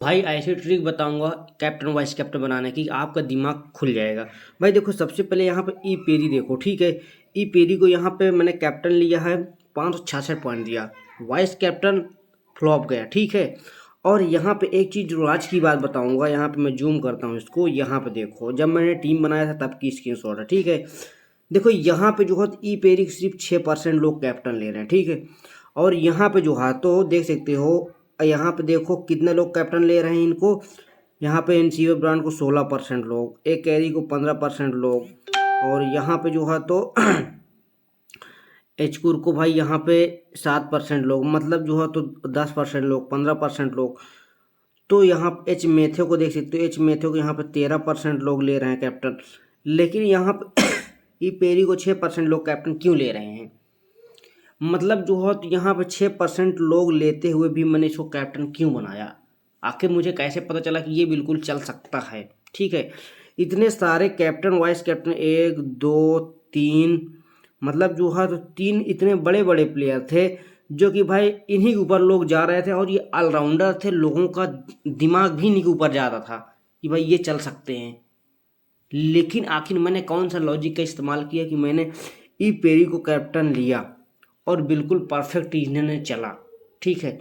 भाई ऐसी ट्रिक बताऊंगा कैप्टन वाइस कैप्टन बनाने की, आपका दिमाग खुल जाएगा। भाई देखो, सबसे पहले यहाँ पे ई पेरी देखो, ठीक है। ई पेरी को यहाँ पे मैंने कैप्टन लिया है, 566 पॉइंट दिया। वाइस कैप्टन फ्लॉप गया, ठीक है। और यहाँ पे एक चीज़ जो आज की बात बताऊंगा, यहाँ पे मैं जूम करता हूँ इसको, यहाँ पे देखो जब मैंने टीम बनाया था तब की स्क्रीनशॉट है, ठीक है। देखो यहाँ पे जो है ई पेरी सिर्फ 6% लोग कैप्टन ले रहे हैं, ठीक है। और यहाँ पे जो है तो देख सकते हो, यहाँ पे देखो कितने लोग कैप्टन ले रहे हैं इनको। यहाँ पे एनसीओ ब्रांड को 16% लोग, एक कैरी को 15% लोग, और यहाँ पे जो है तो एचकुर को भाई यहाँ पे 7% लोग, मतलब जो है तो 10% लोग, 15% लोग। तो यहाँ एच मैथ्यू को देख सकते हो, एच मैथ्यू को यहाँ पे 13% लोग ले रहे हैं कैप्टन। लेकिन यहाँ पे ई पेरी को 6% लोग कैप्टन क्यों ले रहे हैं? मतलब जो है तो यहाँ पे 6% लोग लेते हुए भी मैंने इसको कैप्टन क्यों बनाया? आखिर मुझे कैसे पता चला कि ये बिल्कुल चल सकता है? ठीक है, इतने सारे कैप्टन वाइस कैप्टन, एक दो तीन, मतलब जो है तो तीन इतने बड़े बड़े प्लेयर थे जो कि भाई इन्हीं के ऊपर लोग जा रहे थे, और ये ऑलराउंडर थे, लोगों का दिमाग भी इन्हीं के ऊपर जा रहा था कि भाई ये चल सकते हैं। लेकिन आखिर मैंने कौन सा लॉजिक का इस्तेमाल किया कि मैंने ई पेरी को कैप्टन लिया और बिल्कुल परफेक्ट इन्होंने चला, ठीक है।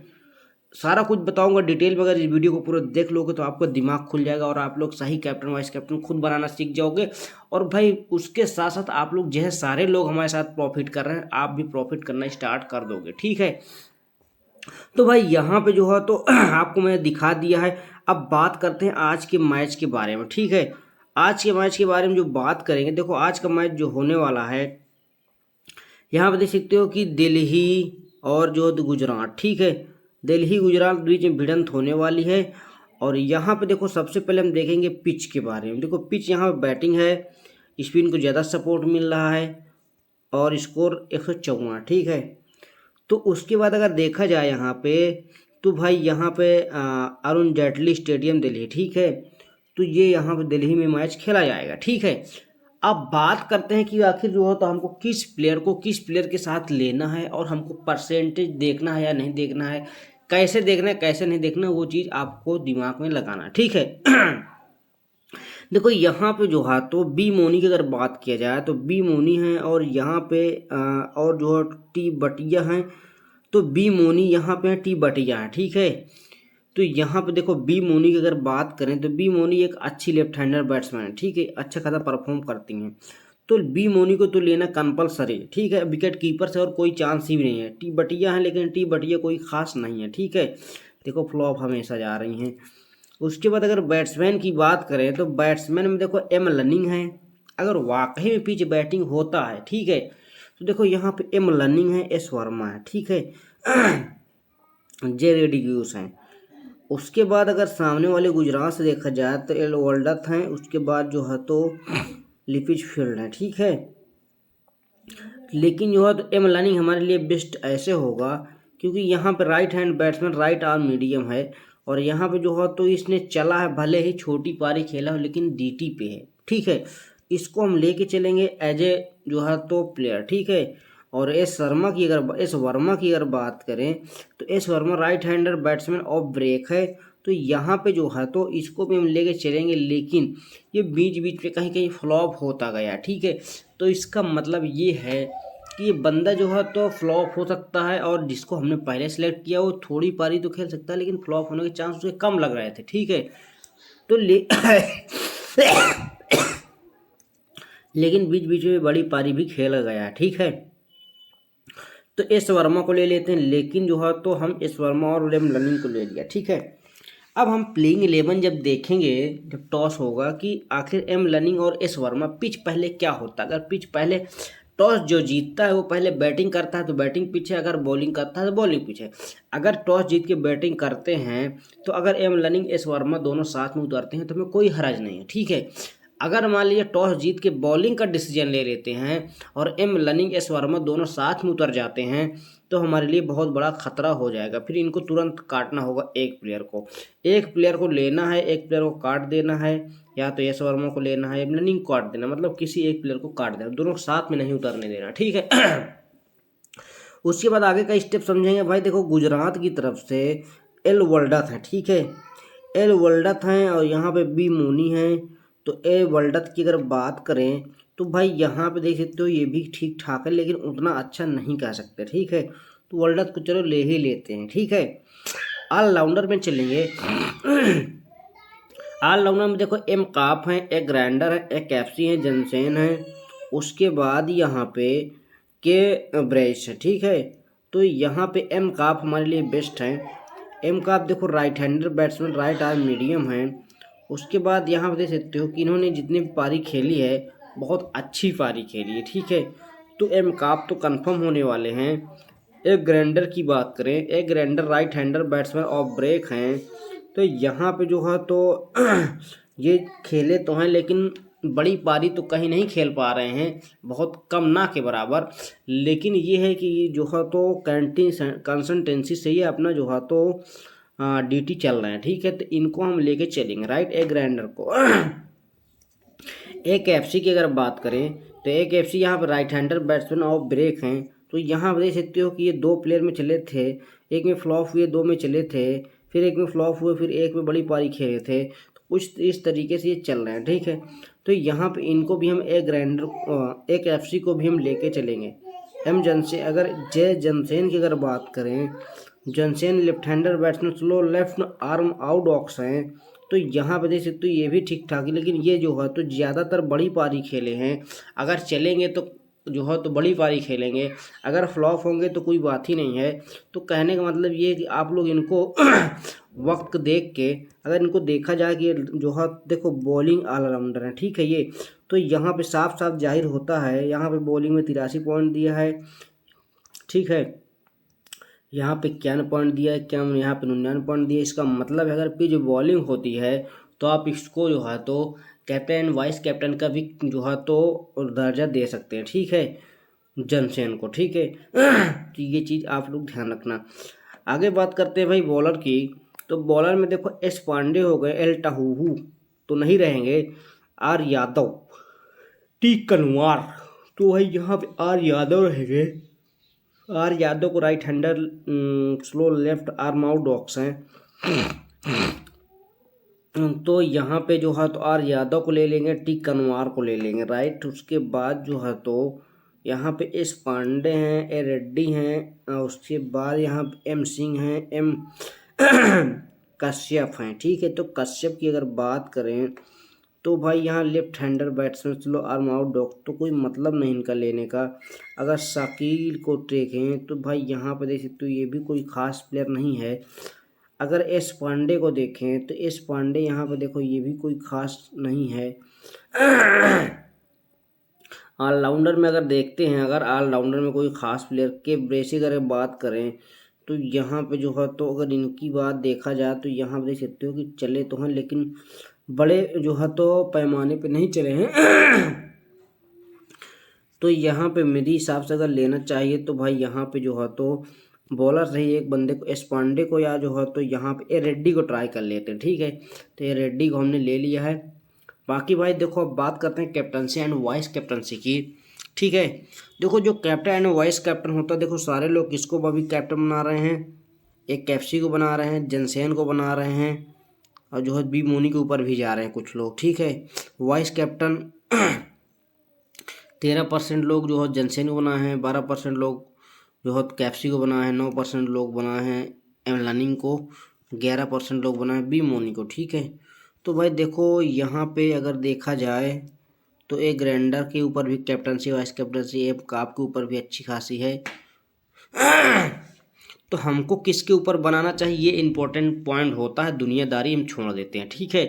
सारा कुछ बताऊंगा डिटेल में, अगर इस वीडियो को पूरा देख लोगे तो आपका दिमाग खुल जाएगा और आप लोग सही कैप्टन वाइस कैप्टन खुद बनाना सीख जाओगे। और भाई उसके साथ साथ आप लोग जैसे सारे लोग हमारे साथ प्रॉफिट कर रहे हैं, आप भी प्रॉफिट करना स्टार्ट कर दोगे, ठीक है। तो भाई यहाँ पे जो है तो आपको मैंने दिखा दिया है। अब बात करते हैं आज के मैच के बारे में, ठीक है। आज के मैच के बारे में जो बात करेंगे, देखो आज का मैच जो होने वाला है, यहाँ पे देख सकते हो कि दिल्ली और जो गुजरात, ठीक है। दिल्ली गुजरात बीच में भिड़ंत होने वाली है। और यहाँ पे देखो सबसे पहले हम देखेंगे पिच के बारे में। देखो पिच यहाँ पे बैटिंग है, स्पिन को ज़्यादा सपोर्ट मिल रहा है, और स्कोर 154, ठीक है। तो उसके बाद अगर देखा जाए यहाँ पे, तो भाई यहाँ पे अरुण जेटली स्टेडियम दिल्ली, ठीक है। तो ये यहाँ पे दिल्ली में मैच खेला जाएगा, ठीक है। अब बात करते हैं कि आखिर जो है तो हमको किस प्लेयर के साथ लेना है, और हमको परसेंटेज देखना है या नहीं देखना है, कैसे देखना है कैसे नहीं देखना, वो चीज़ आपको दिमाग में लगाना, ठीक है। देखो यहाँ पे जो है तो बी मोनी की अगर बात किया जाए तो बी मोनी है, और यहाँ पे और जो है टी बटिया है। तो बी मोनी यहाँ पे है, टी बटिया है, ठीक है। तो यहाँ पे देखो बी मोनी की अगर बात करें तो बी मोनी एक अच्छी लेफ्ट हैंडर बैट्समैन है, ठीक है, अच्छा खासा परफॉर्म करती हैं। तो बी मोनी को तो लेना कंपलसरी, ठीक है। विकेट कीपर से और कोई चांस ही नहीं है। टी बटिया है, लेकिन टी बटिया कोई खास नहीं है, ठीक है। देखो फ्लॉप हमेशा जा रही हैं। उसके बाद अगर बैट्समैन की बात करें तो बैट्समैन में देखो एम लर्निंग है। अगर वाकई में पिच बैटिंग होता है, ठीक है, तो देखो यहाँ पे एम लर्निंग है, एस वर्मा है, ठीक है। जे रेडिग्यूस हैं। उसके बाद अगर सामने वाले गुजरात से देखा जाए तो एल वर्ल्डथ हैं। उसके बाद जो है तो लिपिच फील्ड है, ठीक है। लेकिन जो है तो एम लर्निंग हमारे लिए बेस्ट ऐसे होगा क्योंकि यहाँ पे right hand batsman, right arm medium है। और यहाँ पे जो है तो इसने चला है, भले ही छोटी पारी खेला हो, लेकिन डीटी पे है, ठीक है। इसको हम लेके चलेंगे एज ए जो है तो प्लेयर, ठीक है। और एस वर्मा की अगर बात करें तो S Verma right hander batsman off break है। तो यहाँ पे जो है तो इसको भी हम लेके चलेंगे, लेकिन ये बीच बीच में कहीं कहीं फ्लॉप होता गया, ठीक है। तो इसका मतलब ये है कि ये बंदा जो है तो फ्लॉप हो सकता है, और जिसको हमने पहले सेलेक्ट किया वो थोड़ी पारी तो खेल सकता है, लेकिन फ्लॉप होने के चांस उसके कम लग रहे थे, ठीक है। तो लेकिन बीच बीच में बड़ी पारी भी खेला गया, ठीक है। तो एस वर्मा को ले लेते हैं, लेकिन जो है तो हम एस वर्मा और लेम लर्निंग को ले लिया, ठीक है। अब हम प्लेइंग 11 जब देखेंगे, जब टॉस होगा कि आखिर एम लर्निंग और एस वर्मा, पिच पहले क्या होता है। अगर पिच पहले टॉस जो जीतता है वो पहले बैटिंग करता है तो बैटिंग पिच है, अगर बॉलिंग करता है तो बॉलिंग पिच है। अगर टॉस जीत के बैटिंग करते हैं तो अगर एम लर्निंग एस वर्मा दोनों साथ में उतरते हैं तो हमें कोई हर्ज नहीं है, ठीक है। अगर मान लीजिए टॉस जीत के बॉलिंग का डिसीजन ले लेते हैं और एम लर्निंग एस वर्मा दोनों साथ में उतर जाते हैं तो हमारे लिए बहुत बड़ा खतरा हो जाएगा। फिर इनको तुरंत काटना होगा, एक प्लेयर को लेना है, एक प्लेयर को काट देना है, या तो एस वर्मा को लेना है, एम लर्निंग को काट देना, मतलब किसी एक प्लेयर को काट देना, दोनों साथ में नहीं उतरने देना, ठीक है। उसके बाद आगे का स्टेप समझेंगे। भाई देखो गुजरात की तरफ से एल वर्ल्डथ है, ठीक है। एल वर्ल्डत हैं और यहाँ पे बी मोनी हैं। तो ए वर्ल्डत की अगर बात करें तो भाई यहाँ पे देख सकते हो ये भी ठीक ठाक है, लेकिन उतना अच्छा नहीं कह सकते, ठीक है। तो वर्ल्डत को चलो ले ही लेते हैं, ठीक है। ऑलराउंडर में चलेंगे। ऑलराउंडर में देखो एम काप है, एक ग्राइंडर है, एक कैप्सी है, जनसेन है, उसके बाद यहाँ पे के ब्रेस है, ठीक है। तो यहाँ पे एम काप हमारे लिए बेस्ट है। एम काप देखो right hander batsman, right arm medium है। उसके बाद यहाँ पे देख सकते हो कि इन्होंने जितनी पारी खेली है बहुत अच्छी पारी खेली है, ठीक है। तो एम काप तो कंफर्म होने वाले हैं। एक ग्राइंडर की बात करें, एक ग्राइंडर right hander batsman off break हैं। तो यहाँ पे जो है तो ये खेले तो हैं, लेकिन बड़ी पारी तो कहीं नहीं खेल पा रहे हैं, बहुत कम ना के बराबर। लेकिन ये है कि जो है तो कंसिस्टेंसी से ही अपना जो है तो ड्यूटी चल रहे हैं, ठीक है। तो इनको हम लेके चलेंगे, राइट। एक ग्राइंडर को एक एफसी की अगर बात करें तो एक एफसी यहाँ पर right hander batsman off break हैं। तो यहाँ पर देख सकते हो कि ये 2 प्लेयर में चले थे, एक में फ्लॉप हुए, 2 में चले थे, फिर एक में फ्लॉप हुए, फिर एक में बड़ी पारी खेले थे। तो कुछ इस तरीके से ये चल रहे हैं, ठीक है। तो यहाँ पे इनको भी हम एक ग्राइंडर, एक एफसी को भी हम लेके चलेंगे। एम जनसेन, अगर जे जनसेन की अगर बात करें, Jansen left hander batsman, slow left arm orthodox हैं। तो यहाँ पे देख सकते हो ये भी ठीक ठाक है, लेकिन ये जो है तो ज़्यादातर बड़ी पारी खेले हैं। अगर चलेंगे तो जो है तो बड़ी पारी खेलेंगे, अगर फ्लॉप होंगे तो कोई बात ही नहीं है। तो कहने का मतलब ये है कि आप लोग इनको वक्त देख के, अगर इनको देखा जाए कि जो है देखो बॉलिंग ऑलराउंडर है, ठीक है। ये तो यहाँ पे साफ साफ जाहिर होता है, यहाँ पे बॉलिंग में 83 पॉइंट दिया है, ठीक है। यहाँ पे 51 पॉइंट दिया है, क्या यहाँ पे 99 पॉइंट दिया है। इसका मतलब है अगर पिच बॉलिंग होती है तो आप इसको जो है तो कैप्टन वाइस कैप्टन का भी जो है तो दर्जा दे सकते हैं, ठीक है, जनसेन को, ठीक है। तो ये चीज़ आप लोग ध्यान रखना। आगे बात करते हैं भाई बॉलर की। तो बॉलर में देखो एस पांडे हो गए, एल टाहू तो नहीं रहेंगे, आर यादव, टी कनवार, तो भाई यहाँ पे आर यादव रहेंगे। आर यादव को right hander, slow left arm orthodox हैं। तो यहाँ पे जो है तो आर यादव को ले लेंगे, टी कनवार को ले लेंगे, राइट। उसके बाद जो है तो यहाँ पे एस पांडे हैं, ए रेड्डी हैं, उसके बाद यहाँ पे एम सिंह हैं, एम कश्यप हैं, ठीक है। तो कश्यप की अगर बात करें तो भाई यहाँ left hander batsman, slow arm orthodox, तो कोई मतलब नहीं इनका लेने का। अगर शाकिल को देखें तो भाई यहाँ पे देख सकते हो ये भी कोई खास प्लेयर नहीं है। अगर एस पांडे को देखें तो एस पांडे यहाँ पे देखो ये भी कोई खास नहीं है। ऑलराउंडर में अगर देखते हैं, अगर ऑलराउंडर में कोई खास प्लेयर के ब्रेसी अगर बात करें तो यहाँ पे जो है तो अगर इनकी बात देखा जाए तो यहाँ पे देख सकते हो कि चले तो हैं, लेकिन बड़े जो है तो पैमाने पे नहीं चले हैं। तो यहाँ पे मेरे हिसाब से अगर लेना चाहिए तो भाई यहाँ पे जो है तो बॉलर रही एक बंदे को, एस पांडे को, या जो है तो यहाँ पे ए रेड्डी को ट्राई कर लेते हैं, ठीक है। तो ए रेड्डी को हमने ले लिया है। बाकी भाई देखो अब बात करते हैं कैप्टनसी एंड वाइस कैप्टनसी की, ठीक है। देखो जो कैप्टन एंड वाइस कैप्टन होता है, देखो सारे लोग किसको अभी कैप्टन बना रहे हैं, एक कैप्सी को बना रहे हैं, जनसेन को बना रहे हैं, और जो है बी मोनी के ऊपर भी जा रहे हैं कुछ लोग, ठीक है। वाइस कैप्टन 13% लोग जो है जनसेन को बना है, 12% लोग जो है कैप्सी को बना है, 9% लोग बना है एम लर्निंग को, 11% लोग बना है बी मोनी को, ठीक है। तो भाई देखो यहाँ पे अगर देखा जाए तो एक ग्राइंडर के ऊपर भी कैप्टनसी, वाइस कैप्टनसी, एक काप के ऊपर भी अच्छी खासी है। तो हमको किसके ऊपर बनाना चाहिए ये इंपॉर्टेंट पॉइंट होता है, दुनियादारी हम छोड़ देते हैं, ठीक है।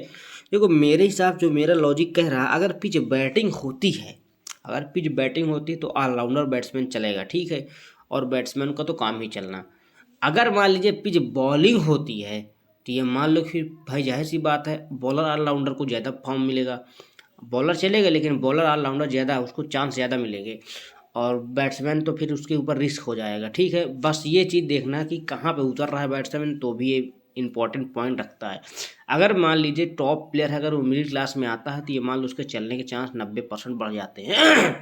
देखो मेरे हिसाब जो मेरा लॉजिक कह रहा है, अगर पिच बैटिंग होती है, अगर पिच बैटिंग होती है तो ऑलराउंडर बैट्समैन चलेगा, ठीक है, और बैट्समैन का तो काम ही चलना। अगर मान लीजिए पिच बॉलिंग होती है तो ये मान लो फिर भाई जाहिर सी बात है बॉलर ऑलराउंडर को ज़्यादा फॉर्म मिलेगा, बॉलर चलेगा लेकिन बॉलर ऑलराउंडर ज़्यादा, उसको चांस ज़्यादा मिलेंगे, और बैट्समैन तो फिर उसके ऊपर रिस्क हो जाएगा, ठीक है। बस ये चीज़ देखना कि कहाँ पे उतर रहा है बैट्समैन, तो भी ये इंपॉर्टेंट पॉइंट रखता है। अगर मान लीजिए टॉप प्लेयर है, अगर वो मिडिल क्लास में आता है तो ये मान लो उसके चलने के चांस 90% बढ़ जाते हैं।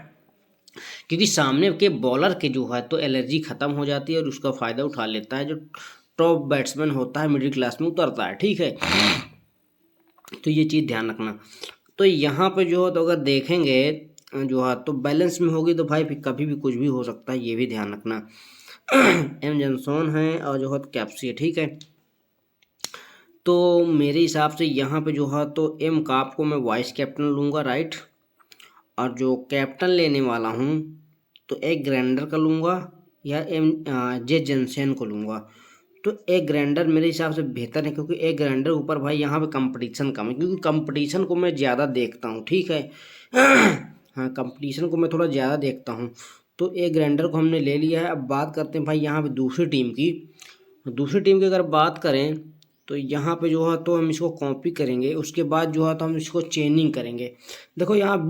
क्योंकि सामने के बॉलर के जो है तो एलर्जी ख़त्म हो जाती है और उसका फ़ायदा उठा लेता है जो टॉप बैट्समैन होता है, मिडिल क्लास में उतरता है, ठीक है। तो ये चीज़ ध्यान रखना। तो यहाँ पे जो है तो अगर देखेंगे जो है तो बैलेंस में होगी तो भाई फिर कभी भी कुछ भी हो सकता है, ये भी ध्यान रखना। एम जॉनसन है और जो है कैप्सी है, ठीक है। तो मेरे हिसाब से यहाँ पे जो है तो एम काप को मैं वाइस कैप्टन लूँगा, राइट। और जो कैप्टन लेने वाला हूँ तो एक ग्रैंडर का लूँगा या जे जेनसेन को लूँगा। तो एक ग्रैंडर मेरे हिसाब से बेहतर है, क्योंकि एक ग्रैंडर ऊपर भाई यहाँ पे कंपटीशन कम है, क्योंकि कंपटीशन को मैं ज़्यादा देखता हूँ, ठीक है। हाँ, कंपटीशन को मैं थोड़ा ज़्यादा देखता हूँ। तो एक ग्रैंडर को हमने ले लिया है। अब बात करते हैं भाई यहाँ पे दूसरी टीम की। दूसरी टीम की अगर बात करें तो यहाँ पे जो है तो हम इसको कॉपी करेंगे, उसके बाद जो है तो हम इसको चेनिंग करेंगे। देखो यहाँ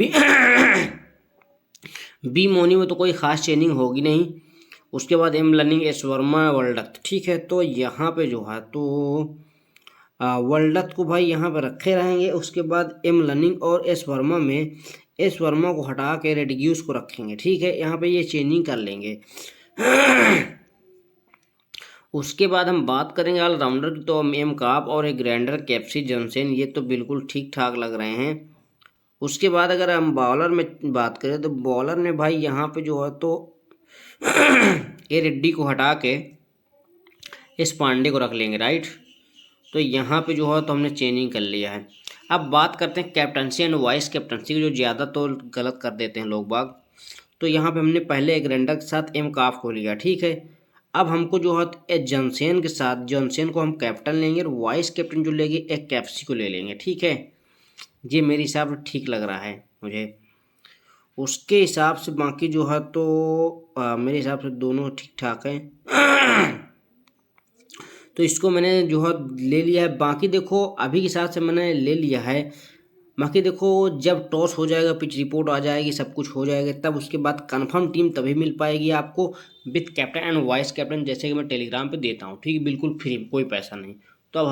बी मोनी में तो कोई ख़ास चेनिंग होगी नहीं। उसके बाद एम लर्निंग एस वर्मा वर्ल्डत, ठीक है। तो यहाँ पे जो है तो वर्ल्डत को भाई यहाँ पे रखे रहेंगे। उसके बाद एम लर्निंग और एस वर्मा में एस वर्मा को हटा के रेडिग्यूस को रखेंगे, ठीक है। यहाँ पे ये चेंजिंग कर लेंगे। उसके बाद हम बात करेंगे ऑलराउंडर की, तो एम काप और एक ग्रैंडर कैप्सी जॉनसन, ये तो बिल्कुल ठीक ठाक लग रहे हैं। उसके बाद अगर हम बॉलर में बात करें तो बॉलर में भाई यहाँ पे जो है तो ए रेड्डी को हटा के इस पांडे को रख लेंगे, राइट। तो यहाँ पे जो है तो हमने चेंजिंग कर लिया है। अब बात करते हैं कैप्टनसी एंड वाइस कैप्टनसी की, जो ज़्यादा तो गलत कर देते हैं लोग बाग। तो यहाँ पे हमने पहले एक ग्रैंडर के साथ एम काफ को लिया, ठीक है। अब हमको जो है जॉनसन के साथ, जॉनसन को हम कैप्टन लेंगे और वाइस कैप्टन जो लेंगे एक कैप्सी को ले लेंगे, ठीक है। ये मेरे हिसाब से ठीक लग रहा है मुझे। उसके हिसाब से बाकी जो है तो मेरे हिसाब से दोनों ठीक ठाक हैं। तो इसको मैंने जो है ले लिया है। बाकी देखो अभी के हिसाब से मैंने ले लिया है। बाकी देखो जब टॉस हो जाएगा, पिच रिपोर्ट आ जाएगी, सब कुछ हो जाएगा, तब उसके बाद कंफर्म टीम तभी मिल पाएगी आपको with captain and vice captain, जैसे कि मैं टेलीग्राम पे देता हूँ, ठीक है, बिल्कुल फ्री, कोई पैसा नहीं। तो अब